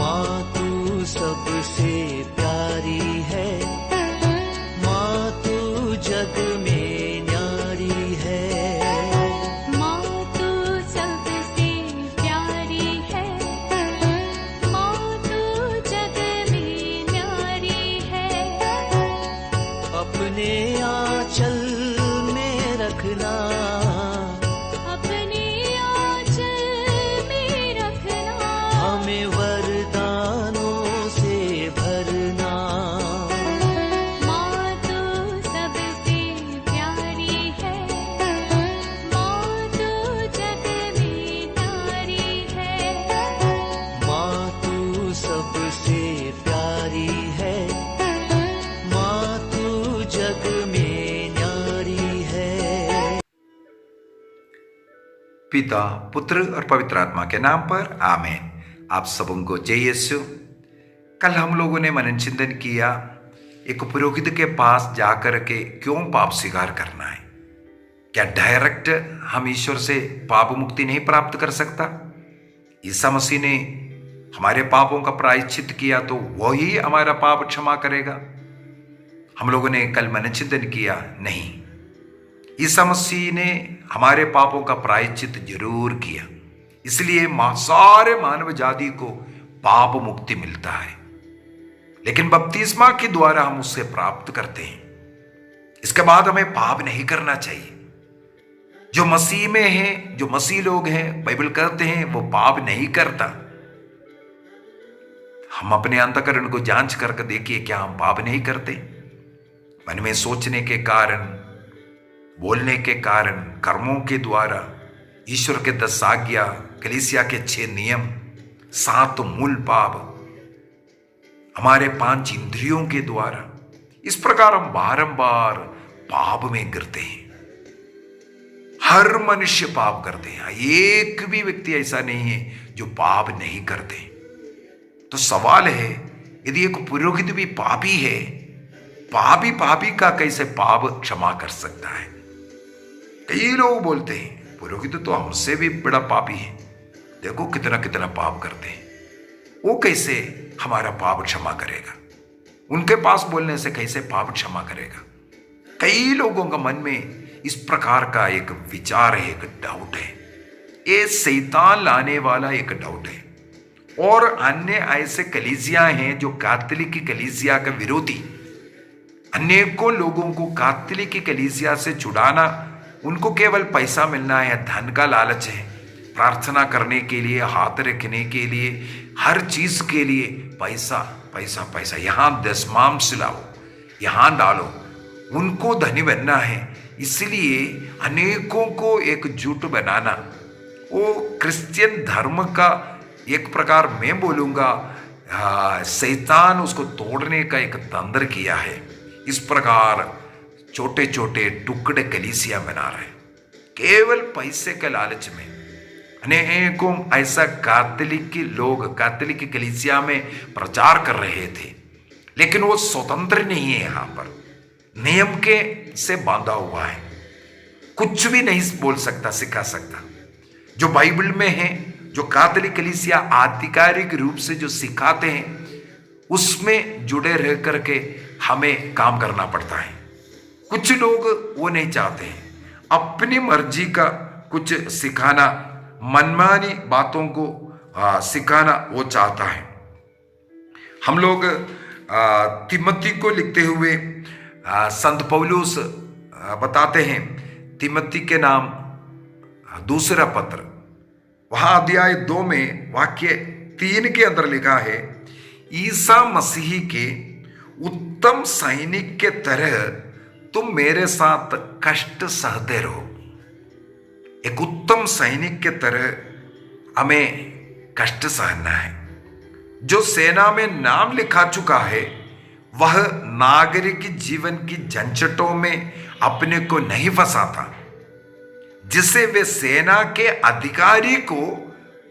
माँ तू सबसे प्यारी है, माँ तू जग में न्यारी है। माँ तू सबसे प्यारी है, माँ तू जग में न्यारी है। अपने आंचल में रखना, अपने आंचल में रखना। हमें वरदानों से भरना। माँ तू सबसे प्यारी है, माँ तू जग में न्यारी है। माँ तू सबसे प्यारी है, माँ तू जग में न्यारी है। पिता, पुत्र और पवित्र आत्मा के नाम पर आमीन। आप सबों को जय यीशु। कल हम लोगों ने मनन चिंतन किया, एक पुरोहित के पास जाकर के क्यों पाप स्वीकार करना है। क्या डायरेक्ट हम ईश्वर से पाप मुक्ति नहीं प्राप्त कर सकता? ईसा मसीह ने हमारे पापों का प्रायश्चित किया तो वही हमारा पाप क्षमा करेगा। हम लोगों ने कल मनन चिंतन किया, नहीं, ईसा मसीह ने हमारे पापों का प्रायश्चित जरूर किया, इसलिए सारे मानव जाति को पाप मुक्ति मिलता है। लेकिन बपतिस्मा के द्वारा हम उससे प्राप्त करते हैं। इसके बाद हमें पाप नहीं करना चाहिए। जो मसीह में हैं, जो मसीह लोग हैं, बाइबल कहते हैं वो पाप नहीं करता। हम अपने अंतःकरण को जांच करके देखिए, क्या हम पाप नहीं करते? मन में सोचने के कारण, बोलने के कारण, कर्मों के द्वारा, ईश्वर के 10 आज्ञा, कलीसिया के 6 नियम, 7 मूल पाप, हमारे 5 इंद्रियों के द्वारा, इस प्रकार हम बारंबार पाप में गिरते हैं। हर मनुष्य पाप करते हैं, एक भी व्यक्ति ऐसा नहीं है जो पाप नहीं करते। तो सवाल है, यदि एक पुरोहित भी पापी है, पापी का कैसे पाप क्षमा कर सकता है? कई लोग बोलते हैं पुरोहित तो हमसे भी बड़ा पापी है, देखो कितना कितना पाप करते हैं, वो कैसे हमारा पाप क्षमा करेगा? उनके पास बोलने से कैसे पाप क्षमा करेगा? कई लोगों का मन में इस प्रकार का एक विचार है, एक डाउट है। ये शैतान लाने वाला एक डाउट है। और अन्य ऐसे कलीसिया हैं जो कैथोलिक की कलीसिया का विरोधी, अनेकों लोगों को कैथोलिक की कलीसिया से छुड़ाना, उनको केवल पैसा मिलना है, धन का लालच है, प्रार्थना करने के लिए, हाथ रखने के लिए, हर चीज के लिए पैसा पैसा पैसा, यहां दशमांश लाओ, यहां डालो, उनको धनी बनना है। इसलिए अनेकों को एकजुट बनाना, वो क्रिश्चियन धर्म का एक प्रकार मैं बोलूंगा शैतान उसको तोड़ने का एक तंत्र किया है। इस प्रकार छोटे छोटे टुकड़े कलीसिया बना रहे, केवल पैसे के लालच में। अनेकों ऐसा कैथोलिक लोग कैथोलिक कलीसिया में प्रचार कर रहे थे, लेकिन वो स्वतंत्र नहीं है, यहां पर नियम के से बांधा हुआ है, कुछ भी नहीं बोल सकता, सिखा सकता। जो बाइबल में है, जो कैथोलिक कलीसिया आधिकारिक रूप से जो सिखाते हैं, उसमें जुड़े रह करके हमें काम करना पड़ता है। कुछ लोग वो नहीं चाहते हैं, अपनी मर्जी का कुछ सिखाना, मनमानी बातों को सिखाना वो चाहता है। हम लोग तिमोथी को लिखते हुए संत पौलुस बताते हैं, तिमोथी के नाम दूसरा पत्र, वहां अध्याय 2 में वाक्य 3 के अंदर लिखा है, ईसा मसीह के उत्तम सैनिक के तरह तुम मेरे साथ कष्ट सहते रहो। एक उत्तम सैनिक के तरह हमें कष्ट सहना है। जो सेना में नाम लिखा चुका है, वह नागरिक जीवन की झंझटों में अपने को नहीं फंसाता, जिससे वे सेना के अधिकारी को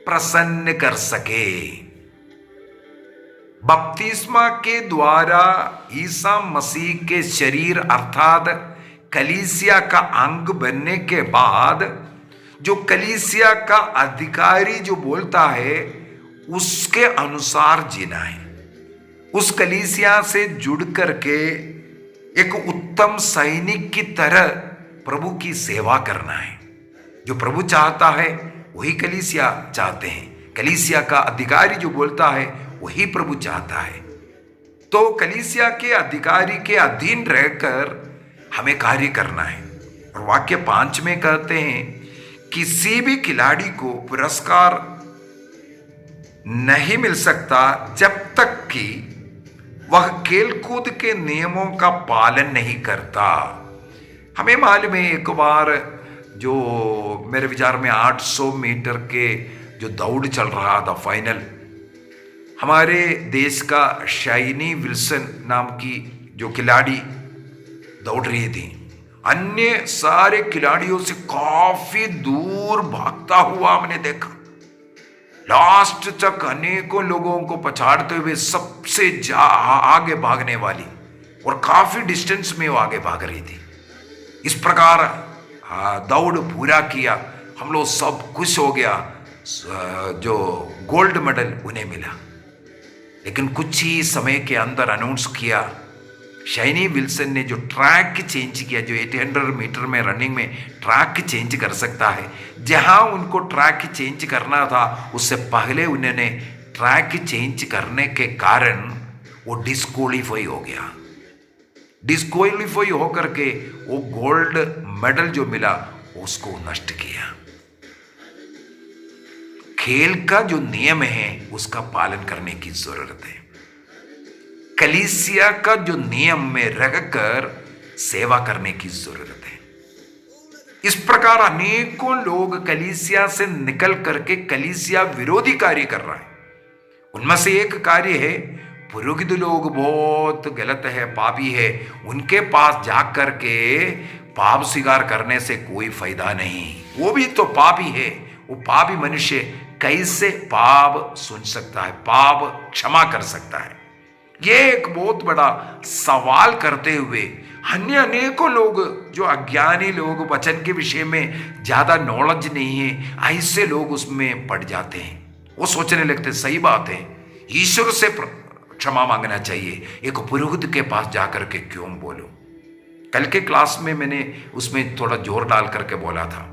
प्रसन्न कर सके। बपतिस्मा के द्वारा ईसा मसीह के शरीर अर्थात कलीसिया का अंग बनने के बाद जो कलीसिया का अधिकारी जो बोलता है, उसके अनुसार जीना है। उस कलीसिया से जुड़ करके एक उत्तम सैनिक की तरह प्रभु की सेवा करना है। जो प्रभु चाहता है वही कलीसिया चाहते हैं। कलीसिया का अधिकारी जो बोलता है वही प्रभु चाहता है। तो कलीसिया के अधिकारी के अधीन रहकर हमें कार्य करना है। और वाक्य 5 में कहते हैं, किसी भी खिलाड़ी को पुरस्कार नहीं मिल सकता जब तक कि वह खेलकूद के नियमों का पालन नहीं करता। हमें मालूम है, एक बार जो मेरे विचार में 800 मीटर के जो दौड़ चल रहा था फाइनल, हमारे देश का शाइनी विल्सन नाम की जो खिलाड़ी दौड़ रही थी, अन्य सारे खिलाड़ियों से काफी दूर भागता हुआ हमने देखा। लास्ट तक अनेकों लोगों को पछाड़ते हुए सबसे आगे भागने वाली, और काफी डिस्टेंस में वो आगे भाग रही थी। इस प्रकार दौड़ पूरा किया, हम लोग सब खुश हो गया, जो गोल्ड मेडल उन्हें मिला। लेकिन कुछ ही समय के अंदर अनाउंस किया, शाइनी विल्सन ने जो ट्रैक चेंज किया, जो 800 मीटर में रनिंग में ट्रैक चेंज कर सकता है, जहां उनको ट्रैक चेंज करना था उससे पहले उन्होंने ट्रैक चेंज करने के कारण वो डिस्क्वालीफाई हो गया। डिस्क्वालीफाई होकर के वो गोल्ड मेडल जो मिला उसको नष्ट किया। खेल का जो नियम है उसका पालन करने की जरूरत है। कलीसिया का जो नियम में रहकर सेवा करने की जरूरत है। इस प्रकार अनेकों लोग कलीसिया से निकल करके कलीसिया विरोधी कार्य कर रहे हैं। उनमें से एक कार्य है, पुरोहित लोग बहुत गलत है, पापी है, उनके पास जाकर के पाप स्वीकार करने से कोई फायदा नहीं, वो भी तो पापी है। वो पापी मनुष्य कैसे पाप सुन सकता है, पाप क्षमा कर सकता है? ये एक बहुत बड़ा सवाल करते हुए अन्य अनेकों लोग जो अज्ञानी लोग, वचन के विषय में ज्यादा नॉलेज नहीं है, ऐसे लोग उसमें पड़ जाते हैं। वो सोचने लगते सही बात है, ईश्वर से क्षमा मांगना चाहिए, एक पुरोहित के पास जाकर के क्यों बोलो। कल के क्लास में मैंने उसमें थोड़ा जोर डाल करके बोला था,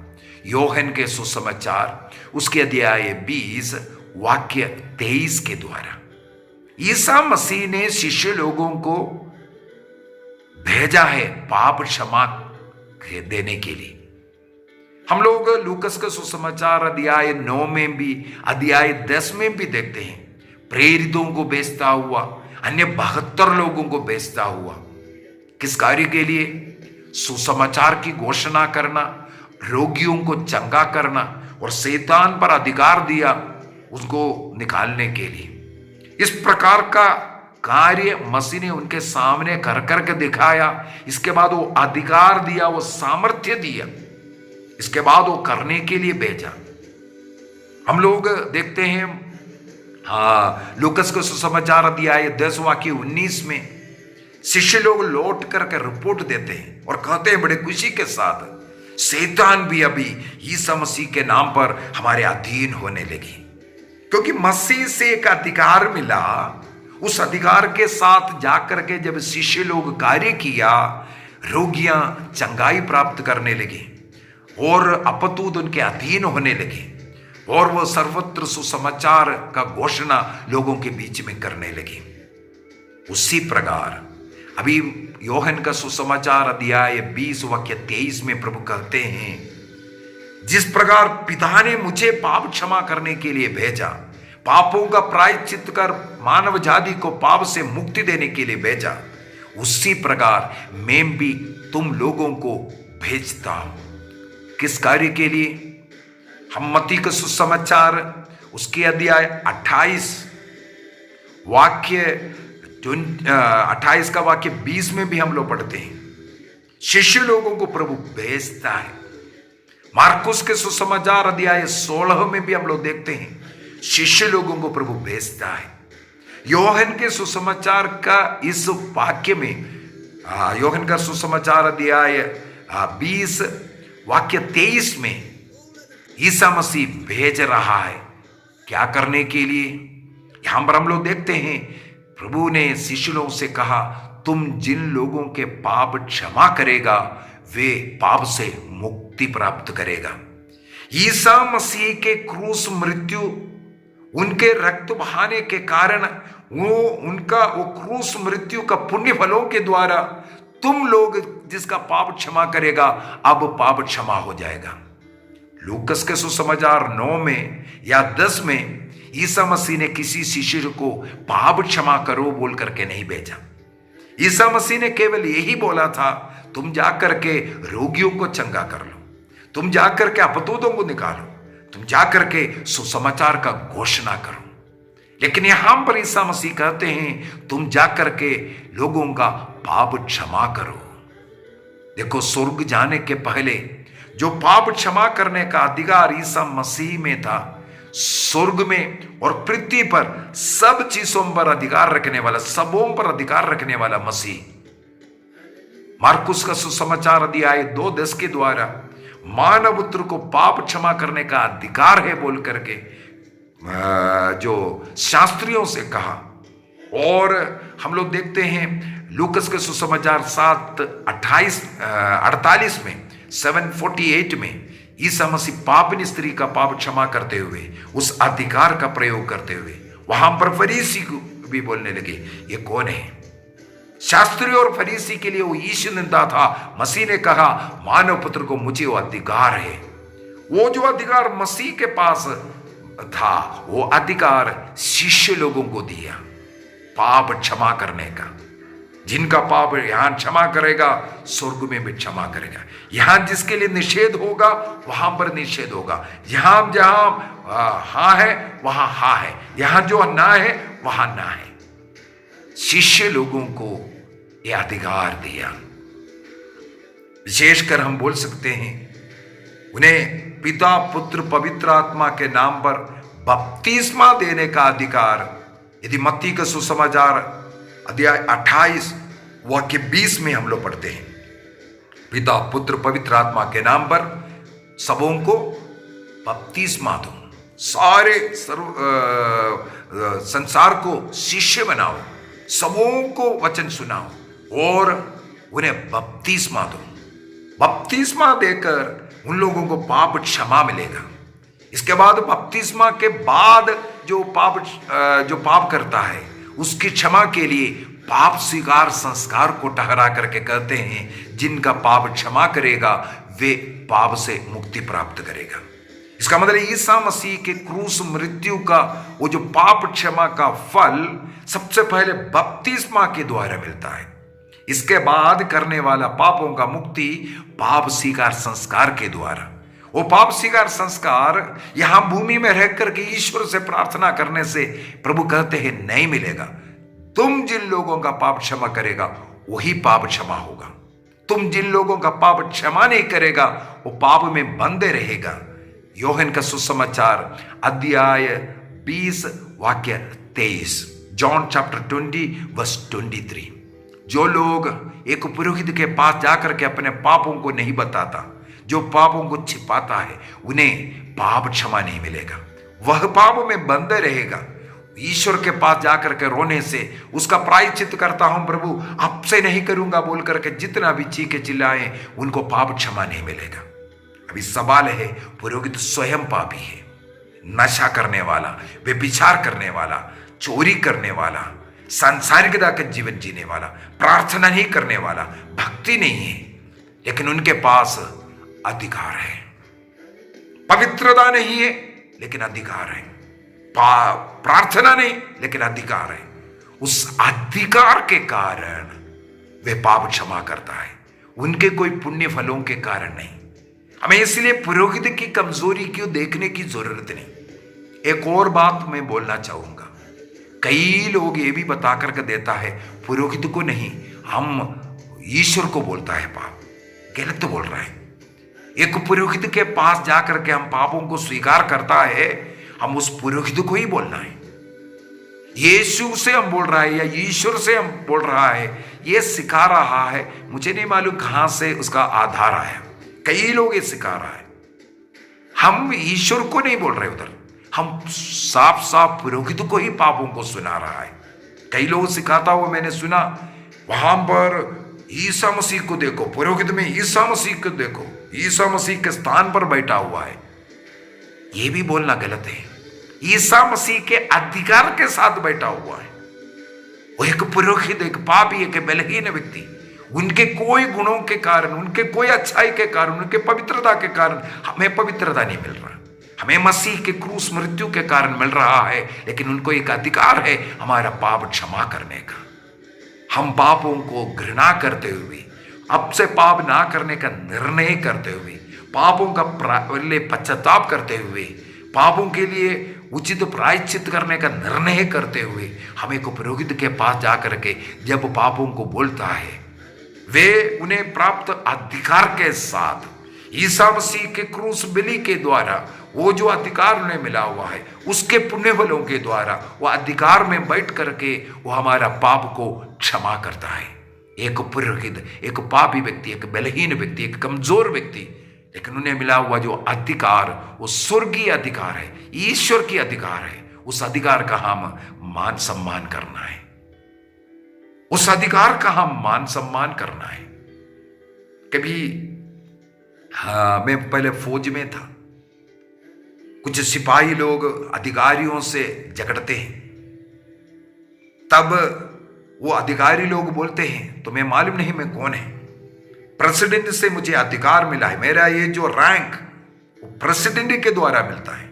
योहन के सुसमाचार उसके अध्याय 20 वाक्य 23 के द्वारा ईसा मसीह ने शिष्य लोगों को भेजा है पाप क्षमा देने के लिए। हम लोग लूकस का सुसमाचार अध्याय 9 में भी, अध्याय 10 में भी देखते हैं, प्रेरितों को भेजता हुआ, अन्य 72 लोगों को भेजता हुआ, किस कार्य के लिए? सुसमाचार की घोषणा करना, रोगियों को चंगा करना, और शैतान पर अधिकार दिया उसको निकालने के लिए। इस प्रकार का कार्य मसीह ने उनके सामने कर करके दिखाया। इसके बाद वो अधिकार दिया, वो सामर्थ्य दिया, इसके बाद वो करने के लिए भेजा। हम लोग देखते हैं लूकस के सुसमाचार अध्याय 10 वाक्य 19 में शिष्य लोग लौट करके रिपोर्ट देते हैं और कहते हैं बड़े खुशी के साथ, शैतान भी अभी यीशु मसीह के नाम पर हमारे अधीन होने लगी, क्योंकि मसीह से एक अधिकार मिला। उस अधिकार के साथ जाकर के जब शिष्य लोग कार्य किया, रोगियां चंगाई प्राप्त करने लगी और अपतूत उनके अधीन होने लगे, और वो सर्वत्र सुसमाचार का घोषणा लोगों के बीच में करने लगी। उसी प्रकार अभी योहन का सुसमाचार अध्याय 20 वाक्य 23 में प्रभु कहते हैं, जिस प्रकार पिता ने मुझे पाप क्षमा करने के लिए भेजा, पापों का प्रायश्चित कर मानव जाति को पाप से मुक्ति देने के लिए भेजा, उसी प्रकार मैं भी तुम लोगों को भेजता हूं। किस कार्य के लिए? हम मत्ती का सुसमाचार उसके अध्याय 28 वाक्य 28 का वाक्य 20 में भी हम लोग पढ़ते हैं, शिष्य लोगों को प्रभु भेजता है। मार्कुस के सुसमाचार अध्याय 16 में भी हम लोग देखते हैं, शिष्य लोगों को प्रभु भेजता है। योहन के सुसमाचार का इस वाक्य में, योहन का सुसमाचार अध्याय 20 वाक्य 23 में ईसा मसीह भेज रहा है क्या करने के लिए? यहां पर हम लोग देखते हैं प्रभु ने शिष्यों से कहा, तुम जिन लोगों के पाप क्षमा करेगा वे पाप से मुक्ति प्राप्त करेगा। ईसा मसीह के क्रूस मृत्यु, उनके रक्त बहाने के कारण वो क्रूस मृत्यु का पुण्य फलों के द्वारा तुम लोग जिसका पाप क्षमा करेगा अब पाप क्षमा हो जाएगा। लूकस के सुसमाचार 9 में या 10 में ईसा मसीह ने किसी शिष्य को पाप क्षमा करो बोल करके नहीं भेजा। ईसा मसीह ने केवल यही बोला था, तुम जाकर के रोगियों को चंगा कर लो, तुम जाकर के अपतूतों को निकालो, तुम जाकर के सुसमाचार का घोषणा करो। लेकिन यहां पर ईसा मसीह कहते हैं तुम जाकर के लोगों का पाप क्षमा करो। देखो, स्वर्ग जाने के पहले जो पाप क्षमा करने का अधिकार ईसा मसीह में था, स्वर्ग में और पृथ्वी पर सब चीजों पर अधिकार रखने वाला, सबों पर अधिकार रखने वाला मसीह, मार्कुस का सुसमाचार अध्याय 2:10 के द्वारा मानव पुत्र को पाप क्षमा करने का अधिकार है बोल करके जो शास्त्रियों से कहा। और हम लोग देखते हैं लूकस के सुसमाचार 7:48 में 7:48 में ईसा मसीह पापिनी स्त्री का पाप क्षमा करते हुए उस अधिकार का प्रयोग करते हुए वहां पर फरीसी को भी बोलने लगे, ये कौन है? शास्त्री और फरीसी के लिए वो ईश निंदा था। मसीह ने कहा मानव पुत्र को मुझे वो अधिकार है। वो जो अधिकार मसीह के पास था वो अधिकार शिष्य लोगों को दिया पाप क्षमा करने का। जिनका पाप यहां क्षमा करेगा स्वर्ग में भी क्षमा करेगा। यहां जिसके लिए निषेध होगा वहां पर निषेध होगा। यहां जहां हाँ है वहां हाँ है, यहां जो ना है वहां ना है। शिष्य लोगों को यह अधिकार दिया। विशेषकर हम बोल सकते हैं उन्हें पिता पुत्र पवित्र आत्मा के नाम पर बपतिस्मा देने का अधिकार। यदि मत्ती का सुसमाचार अध्याय 28 वाक्य 20 में हम लोग पढ़ते हैं, पिता पुत्र पवित्र आत्मा के नाम पर सबों को बपतिस्मा दो, सारे संसार को शिष्य बनाओ, सबों को वचन सुनाओ और उन्हें बपतिस्मा दो। बपतिस्मा देकर उन लोगों को पाप क्षमा मिलेगा। इसके बाद बपतिस्मा के बाद जो पाप करता है उसकी क्षमा के लिए पाप स्वीकार संस्कार को ठहरा करके कहते हैं जिनका पाप क्षमा करेगा वे पाप से मुक्ति प्राप्त करेगा। इसका मतलब ईसा मसीह के क्रूस मृत्यु का वो जो पाप क्षमा का फल सबसे पहले बपतिस्मा के द्वारा मिलता है। इसके बाद करने वाला पापों का मुक्ति पाप स्वीकार संस्कार के द्वारा। वो पाप स्वीकार संस्कार यहां भूमि में रह करके ईश्वर से प्रार्थना करने से प्रभु कहते हैं नहीं मिलेगा। तुम जिन लोगों का पाप क्षमा करेगा वही पाप क्षमा होगा। तुम जिन लोगों का पाप क्षमा नहीं करेगा वो पाप में बंधे रहेगा। योहन का सुसमाचार अध्याय 20 वाक्य 23, जॉन चैप्टर 20 वर्स 23। जो लोग एक पुरोहित के पास जाकर के अपने पापों को नहीं बताता, जो पापों को छिपाता है, उन्हें पाप क्षमा नहीं मिलेगा। वह पाप में बंधे रहेगा। ईश्वर के पास जाकर के रोने से उसका प्रायश्चित करता हूं प्रभु आपसे नहीं करूंगा बोल करके जितना भी चीखे चिल्लाएं उनको पाप क्षमा नहीं मिलेगा। अभी सवाल है, पुरोहित स्वयं पापी है, नशा करने वाला, व्यभिचार करने वाला, चोरी करने वाला, सांसारिकता का जीवन जीने वाला, प्रार्थना नहीं करने वाला, भक्ति नहीं है, लेकिन उनके पास अधिकार है। पवित्रता नहीं है लेकिन अधिकार है। प्रार्थना नहीं लेकिन अधिकार है। उस अधिकार के कारण वे पाप क्षमा करता है, उनके कोई पुण्य फलों के कारण नहीं। हमें इसलिए पुरोहित की कमजोरी क्यों देखने की जरूरत नहीं। एक और बात मैं बोलना चाहूंगा, कई लोग ये भी बता करके देता है पुरोहित को नहीं, हम ईश्वर को बोलता है पाप। गलत तो बोल रहा है। एक पुरोहित के पास जाकर के हम पापों को स्वीकार करता है, हम उस पुरोहित को ही बोलना है। यीशु से हम बोल रहा है या ईश्वर से हम बोल रहा है, ये सिखा रहा है, मुझे नहीं मालूम कहां से उसका आधार आया। कई लोग ये सिखा रहा है। हम ईश्वर को नहीं बोल रहे उधर, हम साफ साफ पुरोहित को ही पापों को सुना रहा है। कई लोग सिखाता हुआ मैंने सुना, वहां पर ईसा मसीह को देखो, पुरोहित में ईसा मसीह को देखो, ईसा मसीह के स्थान पर बैठा हुआ है। यह भी बोलना गलत है। ईसा मसीह के अधिकार के साथ बैठा हुआ है। वो एक पुरोहित, एक पापी, एक बलहीन व्यक्ति, उनके कोई गुणों के कारण, उनके कोई अच्छाई के कारण, उनके पवित्रता के कारण हमें पवित्रता नहीं मिल रहा। हमें मसीह के क्रूस मृत्यु के कारण मिल रहा है, लेकिन उनको एक अधिकार है हमारा पाप क्षमा करने का। हम पापों को घृणा करते हुए, अब से पाप ना करने का निर्णय करते हुए, पापों का पश्चाताप करते हुए, पापों के लिए उचित प्रायश्चित करने का निर्णय करते हुए, हमें को पुरोहित के पास जाकर के जब पापों को बोलता है, वे उन्हें प्राप्त अधिकार के साथ ईसा मसीह के क्रूस बलि के द्वारा वो जो अधिकार उन्हें मिला हुआ है, उसके पुण्य बलों के द्वारा वो अधिकार में बैठ करके वो हमारा पाप को क्षमा करता है। एक पुरोहित, एक पापी व्यक्ति, एक बलहीन व्यक्ति, एक कमजोर व्यक्ति, लेकिन उन्हें मिला हुआ जो अधिकार वो स्वर्गीय अधिकार है, ईश्वर की अधिकार है। उस अधिकार का हम मान सम्मान करना है। उस अधिकार का हम मान सम्मान करना है। कभी मैं पहले फौज में था, कुछ सिपाही लोग अधिकारियों से झगड़ते हैं, तब वो अधिकारी लोग बोलते हैं तुम्हें मालूम नहीं मैं कौन है, प्रेसिडेंट से मुझे अधिकार मिला है, मेरा ये जो रैंक वो प्रेसिडेंट के द्वारा मिलता है,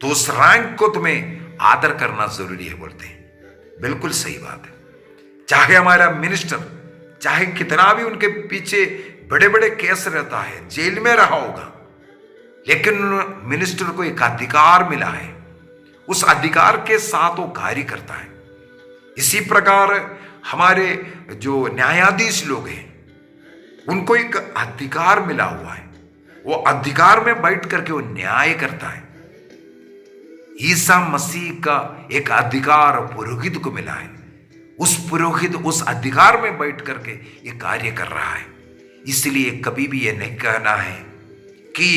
तो उस रैंक को तुम्हें आदर करना जरूरी है बोलते हैं। बिल्कुल सही बात है। चाहे हमारा मिनिस्टर, चाहे कितना भी उनके पीछे बड़े बड़े केस रहता है, जेल में रहा होगा, लेकिन मिनिस्टर को एक अधिकार मिला है, उस अधिकार के साथ वो कार्य करता है। इसी प्रकार हमारे जो न्यायाधीश लोग हैं, उनको एक अधिकार मिला हुआ है, वो अधिकार में बैठ करके वो न्याय करता है। ईसा मसीह का एक अधिकार पुरोहित को मिला है, उस पुरोहित उस अधिकार में बैठ करके ये कार्य कर रहा है। इसलिए कभी भी ये नहीं कहना है कि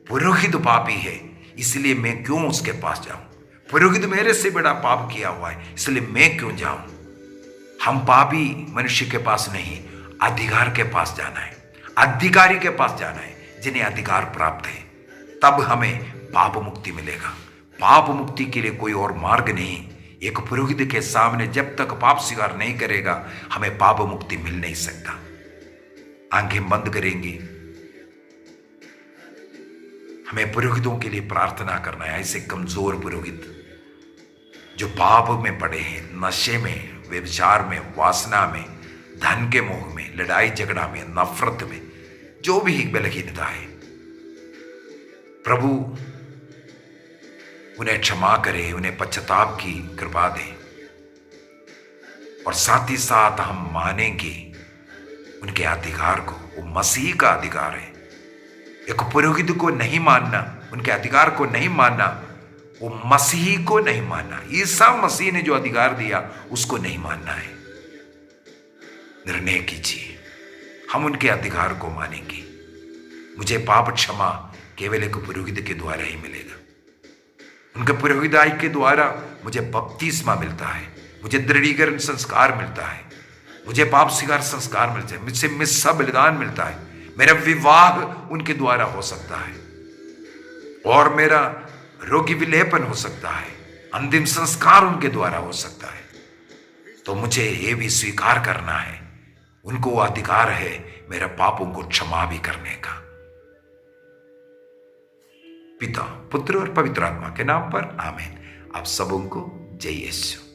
पुरोहित पापी है इसलिए मैं क्यों उसके पास जाऊं, पुरोहित मेरे से बड़ा पाप किया हुआ है इसलिए मैं क्यों जाऊं। हम पापी मनुष्य के पास नहीं, अधिकार के पास जाना है, अधिकारी के पास जाना है जिन्हें अधिकार प्राप्त है, तब हमें पाप मुक्ति मिलेगा। पाप मुक्ति के लिए कोई और मार्ग नहीं। एक पुरोहित के सामने जब तक पाप स्वीकार नहीं करेगा, हमें पाप मुक्ति मिल नहीं सकता। आंखें बंद करेंगे, हमें पुरोहितों के लिए प्रार्थना करना है। ऐसे कमजोर पुरोहित जो पाप में पड़े हैं, नशे में, व्यभिचार में, वासना में, धन के मोह में, लड़ाई झगड़ा में, नफरत में, जो भी बलहीनता है, प्रभु उन्हें क्षमा करे, उन्हें पश्चाताप की कृपा दे। और साथ ही साथ हम मानेंगे उनके अधिकार को, वो मसीह का अधिकार है। एक पुरोहित को नहीं मानना, उनके अधिकार को नहीं मानना, वो मसीह को नहीं मानना। ईसा मसीह ने जो अधिकार दिया उसको नहीं मानना है। निर्णय कीजिए, हम उनके अधिकार को मानेंगे। मुझे पाप क्षमा केवल एक पुरोहित के द्वारा ही मिलेगा। उनके पुरोहिताई के द्वारा मुझे बपतिस्मा मिलता है, मुझे दृढ़ीकरण संस्कार मिलता है, मुझे पाप स्वीकार संस्कार मिलता है, मुझसे मिस्सा बलिदान मिलता है, मेरा विवाह उनके द्वारा हो सकता है, और मेरा रोगी विलेपन हो सकता है, अंतिम संस्कार उनके द्वारा हो सकता है। तो मुझे ये भी स्वीकार करना है, उनको अधिकार है मेरे पापों को क्षमा भी करने का। पिता, पुत्र और पवित्र आत्मा के नाम पर आमीन। आप सबों को जय यीशु।